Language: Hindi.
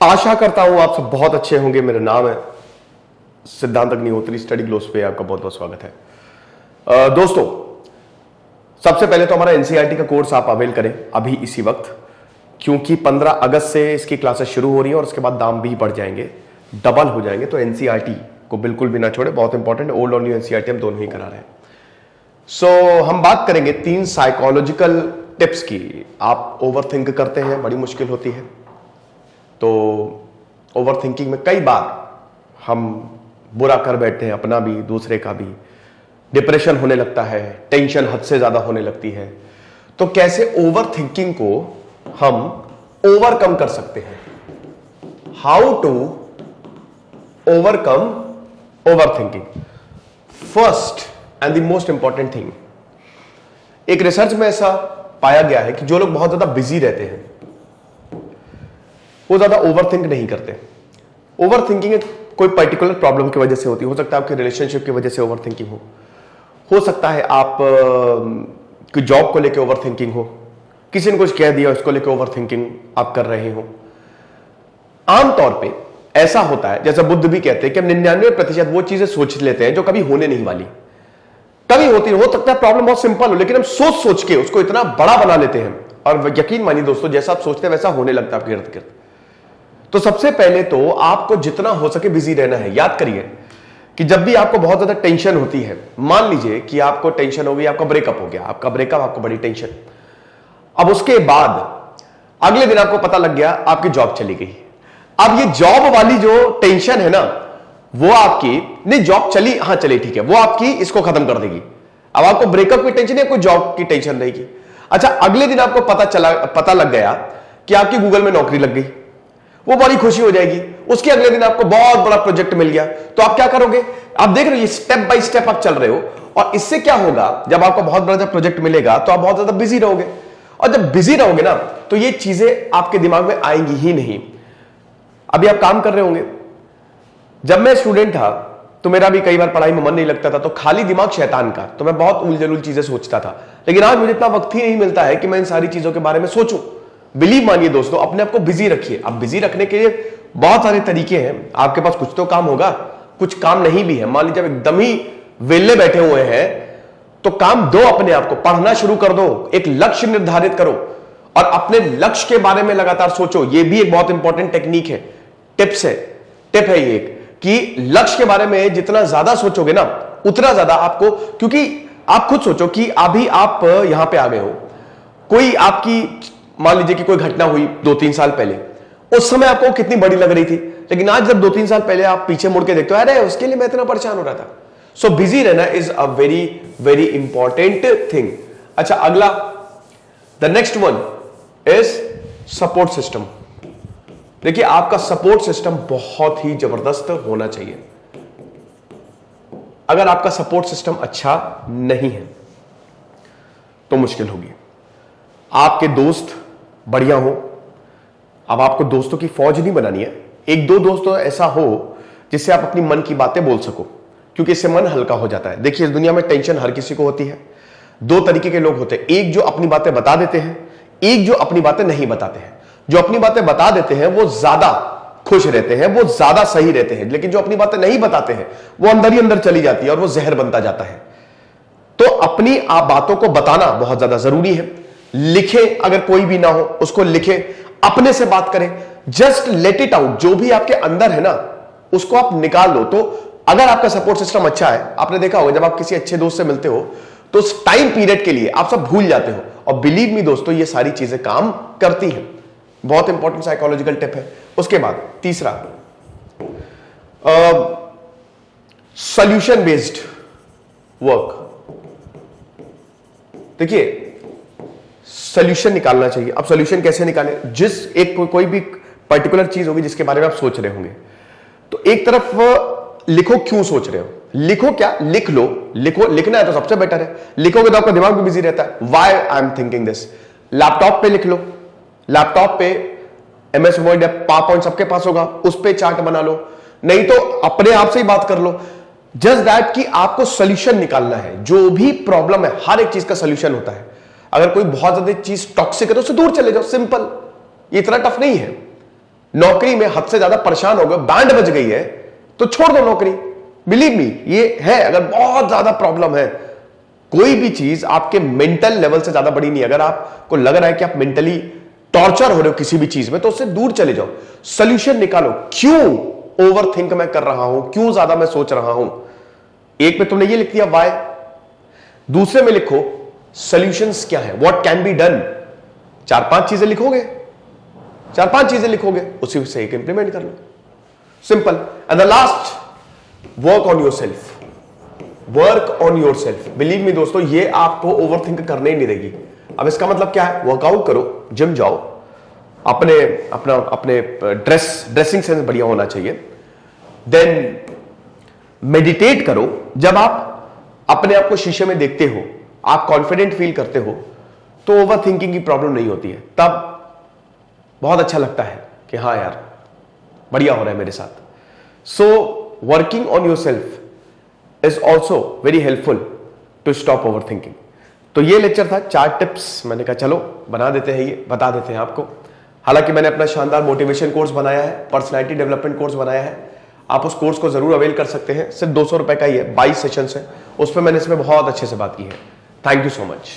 आशा करता हूं आप सब बहुत अच्छे होंगे। मेरा नाम है सिद्धांत अग्निहोत्री, स्टडी ग्लोस पे आपका बहुत बहुत स्वागत है। दोस्तों, सबसे पहले तो हमारा एनसीईआरटी का कोर्स आप अवेल करें अभी इसी वक्त, क्योंकि 15 अगस्त से इसकी क्लासेस शुरू हो रही हैं और उसके बाद दाम भी बढ़ जाएंगे, डबल हो जाएंगे। तो एनसीईआरटी को बिल्कुल भी ना छोड़े, बहुत इंपॉर्टेंट। ओल्ड और न्यू एनसीईआरटी हम दोनों ही करा रहे हैं। सो हम बात करेंगे 3 साइकोलॉजिकल टिप्स की। आप ओवर थिंक करते हैं, बड़ी मुश्किल होती है, तो ओवर थिंकिंग में कई बार हम बुरा कर बैठते हैं, अपना भी दूसरे का भी। डिप्रेशन होने लगता है, टेंशन हद से ज्यादा होने लगती है। तो कैसे ओवर थिंकिंग को हम ओवरकम कर सकते हैं? How to overcome over thinking? First and the most important thing, एक रिसर्च में ऐसा पाया गया है कि जो लोग बहुत ज्यादा बिजी रहते हैं वो ज्यादा ओवरथिंक नहीं करते। ओवरथिंकिंग कोई पर्टिकुलर प्रॉब्लम की वजह से होती है। हो सकता है आपके रिलेशनशिप की वजह से ओवरथिंकिंग हो सकता है आप कोई जॉब को लेकर ओवरथिंकिंग हो, किसी ने कुछ कह दिया उसको लेकर ओवरथिंकिंग आप कर रहे हो। आमतौर पे ऐसा होता है, जैसा बुद्ध भी कहते हैं कि हम 99% वो चीजें सोच लेते हैं जो कभी होने नहीं वाली, कभी होती हो सकता है प्रॉब्लम बहुत सिंपल हो, लेकिन हम सोच सोच के उसको इतना बड़ा बना लेते हैं। और यकीन मानिए दोस्तों, जैसा आप सोचते हैं वैसा होने लगता है आपके इर्द गिर्द। तो सबसे पहले तो आपको जितना हो सके बिजी रहना है। याद करिए कि जब भी आपको बहुत ज्यादा टेंशन होती है, मान लीजिए कि आपको टेंशन हो गई, आपका ब्रेकअप हो गया, आपका ब्रेकअप, आपको बड़ी टेंशन। अब उसके बाद अगले दिन आपको पता लग गया आपकी जॉब चली गई। अब ये जॉब वाली जो टेंशन है ना, वो आपकी नहीं, जॉब चली, हाँ चली ठीक है, वो आपकी इसको खत्म कर देगी। अब आपको ब्रेकअप की टेंशन या कोई जॉब की टेंशन रहेगी। अच्छा, अगले दिन आपको पता लग गया कि आपकी गूगल में नौकरी लग गई, वो बड़ी खुशी हो जाएगी। उसके अगले दिन आपको बहुत बड़ा प्रोजेक्ट मिल गया, तो आप क्या करोगे? आप देख रहे हो, स्टेप बाय स्टेप आप चल रहे हो। और इससे क्या होगा, जब आपको बहुत बड़ा प्रोजेक्ट मिलेगा तो आप बहुत ज्यादा बिजी रहोगे। और जब बिजी रहोगे ना, तो ये चीजें आपके दिमाग में आएंगी ही नहीं। अभी आप काम कर रहे होंगे। जब मैं स्टूडेंट था तो मेरा भी कई बार पढ़ाई में मन नहीं लगता था, तो खाली दिमाग शैतान का, तो मैं बहुत उलझुल चीजें सोचता था। लेकिन आज मुझे इतना वक्त ही नहीं मिलता है कि मैं इन सारी चीजों के बारे में सोचूं। बिलीव मानिए दोस्तों, अपने आप को बिजी रखिए। अब बिजी रखने के लिए बहुत सारे तरीके हैं। आपके पास कुछ तो काम होगा, कुछ काम नहीं भी है। मान लीजिए आप एकदम ही वेले बैठे हुए हैं, तो काम दो अपने आप को, पढ़ना शुरू कर दो, एक लक्ष्य निर्धारित करो और अपने लक्ष्य के बारे में लगातार सोचो। यह भी एक बहुत इंपॉर्टेंट टेक्निक है, टिप है ये, कि लक्ष्य के बारे में जितना ज्यादा सोचोगे ना, उतना ज्यादा आपको, क्योंकि आप खुद सोचो कि अभी आप यहां पे आ गए हो, कोई आपकी मान लीजिए कि कोई घटना हुई 2-3 साल पहले, उस समय आपको कितनी बड़ी लग रही थी, लेकिन आज जब 2-3 साल पहले आप पीछे मुड़ के देखते हो, अरे उसके लिए मैं इतना परेशान हो रहा था। सो बिजी रहना is a very very important thing. अच्छा, अगला, the next one is support system. देखिए, आपका सपोर्ट सिस्टम बहुत ही जबरदस्त होना चाहिए। अगर आपका सपोर्ट सिस्टम अच्छा नहीं है तो मुश्किल होगी। आपके दोस्त बढ़िया हो। अब आपको दोस्तों की फौज नहीं बनानी है, 1-2 दोस्त तो ऐसा हो जिससे आप अपनी मन की बातें बोल सको, क्योंकि इससे मन हल्का हो जाता है। देखिए, इस दुनिया में टेंशन हर किसी को होती है। 2 तरीके के लोग होते हैं, एक जो अपनी बातें बता देते हैं, एक जो अपनी बातें नहीं बताते हैं। जो अपनी बातें बता देते हैं वो ज्यादा खुश रहते हैं, वो ज्यादा सही रहते हैं, लेकिन जो अपनी बातें नहीं बताते हैं वो अंदर ही अंदर चली जाती है और वो जहर बनता जाता है। तो अपनी आप बातों को बताना बहुत ज्यादा जरूरी है। लिखे, अगर कोई भी ना हो उसको लिखे, अपने से बात करें, जस्ट लेट इट आउट। जो भी आपके अंदर है ना, उसको आप निकाल लो। तो अगर आपका सपोर्ट सिस्टम अच्छा है, आपने देखा होगा जब आप किसी अच्छे दोस्त से मिलते हो तो उस टाइम पीरियड के लिए आप सब भूल जाते हो। और बिलीव मी दोस्तों, ये सारी चीजें काम करती हैं। बहुत इंपॉर्टेंट साइकोलॉजिकल टिप है। उसके बाद तीसरा, सॉल्यूशन बेस्ड वर्क। देखिए, सॉल्यूशन निकालना चाहिए। अब सॉल्यूशन कैसे निकालें? जिस एक कोई भी पर्टिकुलर चीज होगी जिसके बारे में आप सोच रहे होंगे, तो एक तरफ लिखो क्यों सोच रहे हो, लिखो क्या, लिख लो, लिखो। लिखना है तो सबसे बेटर है, लिखोगे तो आपका दिमाग भी बिजी रहता है। Why I am thinking this. Laptop पे लिख लो, लैपटॉप पे MS वर्ड या पावर पॉइंट सबके पास होगा, उस पे चार्ट बना लो, नहीं तो अपने आप से ही बात कर लो। जस्ट दैट कि आपको सॉल्यूशन निकालना है। जो भी प्रॉब्लम है, हर एक चीज का सॉल्यूशन होता है। अगर कोई बहुत ज्यादा चीज टॉक्सिक है तो उससे दूर चले जाओ, सिंपल। ये इतना टफ नहीं है। नौकरी में हद से ज्यादा परेशान हो गए, बैंड बज गई है, तो छोड़ दो नौकरी। बिलीव मी, ये है, अगर बहुत ज्यादा प्रॉब्लम है, कोई भी चीज आपके मेंटल लेवल से ज्यादा बड़ी नहीं। अगर आपको लग रहा है कि आप मेंटली टॉर्चर हो रहे हो किसी भी चीज में, तो उससे दूर चले जाओ, सोल्यूशन निकालो। क्यों ओवर थिंक मैं कर रहा हूं, क्यों ज्यादा मैं सोच रहा हूं? एक में तुमने ये लिख दिया वाई, दूसरे में लिखो सोल्यूशंस क्या है, व्हाट कैन बी डन। 4-5 चीजें लिखोगे, 4-5 चीजें लिखोगे, उसी से एक इंप्लीमेंट कर लो, simple. And the last, work on your self, work on your self. Believe me दोस्तों, ये आपको ओवर थिंक करने ही नहीं देगी। अब इसका मतलब क्या है? वर्कआउट करो, जिम जाओ, अपने ड्रेसिंग सेंस बढ़िया होना चाहिए। देन मेडिटेट करो। जब आप अपने आप को शीशे में देखते हो, आप कॉन्फिडेंट फील करते हो, तो ओवर थिंकिंग की प्रॉब्लम नहीं होती है। तब बहुत अच्छा लगता है कि हाँ यार, बढ़िया हो रहा है मेरे साथ। So working on your self is also very helpful to stop over thinking. तो ये लेक्चर था, 4 टिप्स। मैंने कहा चलो बना देते हैं, ये बता देते हैं आपको। हालांकि मैंने अपना शानदार मोटिवेशन कोर्स बनाया है, पर्सनैलिटी डेवलपमेंट कोर्स बनाया है, आप उस कोर्स को जरूर अवेल कर सकते हैं। सिर्फ 200 रुपए का ही है, 22 सेशंस है, उस पर मैंने इसमें बहुत अच्छे से बात की है। Thank you so much.